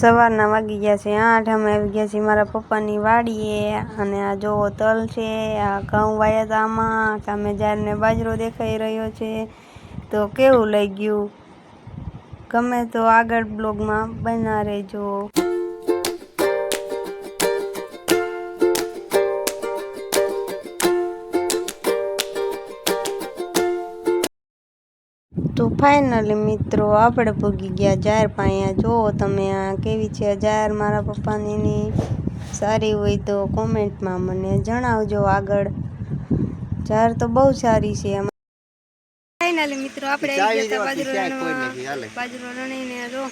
સવારના વાગી ગયા છે 8। અમે આવી ગયા છીએ મારા પપ્પાની વાડીએ અને આ જોવો તલ છે, આ ઘઉં વાયા હતા, આમાં સામે જારને બાજરો દેખાઈ રહ્યો છે। તો કેવું લાગ્યું ગમે તો આગળ બ્લોગમાં બના રહેજો। તો ફાઇનલી મિત્રો આપણે પૂગી ગયા જાર પાસે। જો તમે આ કેવી છે જાર મારા પપ્પાની સારી હોય તો કોમેન્ટમાં મને જણાવજો। આગળ જાર તો બહુ સારી છે। ફાઇનલી મિત્રો આપણે આવી ગયા બાજરો રણીને જો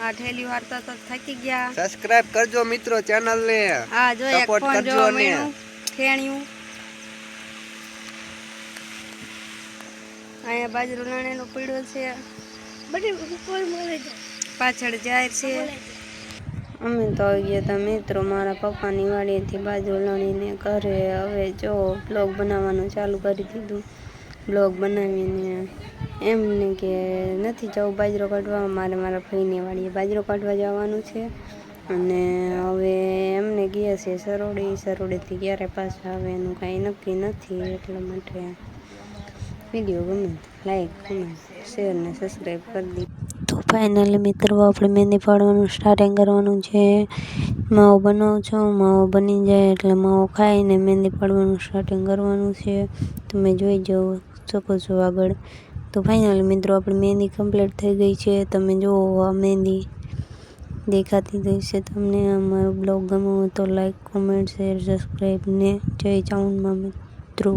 આ ઠેલી વાર્તા તો થાકી ગયા। સબસ્ક્રાઇબ કરજો મિત્રો ચેનલ ને। હા જો એક ફોન જોવા મળ્યું ઠેણ્યું। અહીંયા બાજરો લણેલો પડ્યો છે, પાછળ જાહેર છે। અમે તો આવી ગયા હતા મિત્રો મારા પપ્પાની વાડીએથી બાજરો લણીને ઘરે। હવે જો બ્લોગ બનાવવાનું ચાલુ કરી દીધું। બ્લોગ બનાવીને એમને કે નથી જવું બાજરો કાઢવા, મારે મારા ભાઈની વાડીએ બાજરો કાઢવા જવાનું છે। અને હવે એમને ગયા છે સરોડેથી ક્યારે પાછા આવે એનું કાંઈ નક્કી નથી। એટલા માટે વિડીયો ગમે લાઈક કમેન્ટ શેર ને સબસ્ક્રાઈબ કરી દી। તો ફાઇનલી મિત્રો આપણે મહેંદી પાડવાનું સ્ટાર્ટિંગ કરવાનું છે। માવો બનાવું છું, માવો બની જાય એટલે માવો ખાઈને મહેંદી પાડવાનું સ્ટાર્ટિંગ કરવાનું છે। તમે જોઈ શકો છો આગળ। તો ફાઇનલી મિત્રો આપણી મહેંદી કમ્પ્લીટ થઈ ગઈ છે। તમે જુઓ આ મહેંદી દેખાતી થઈ છે તમને। અમારો બ્લોગ ગમ્યો તો લાઈક કમેન્ટ શેર સબસ્ક્રાઈબ ને જય ચાઉનમાં મિત્રો।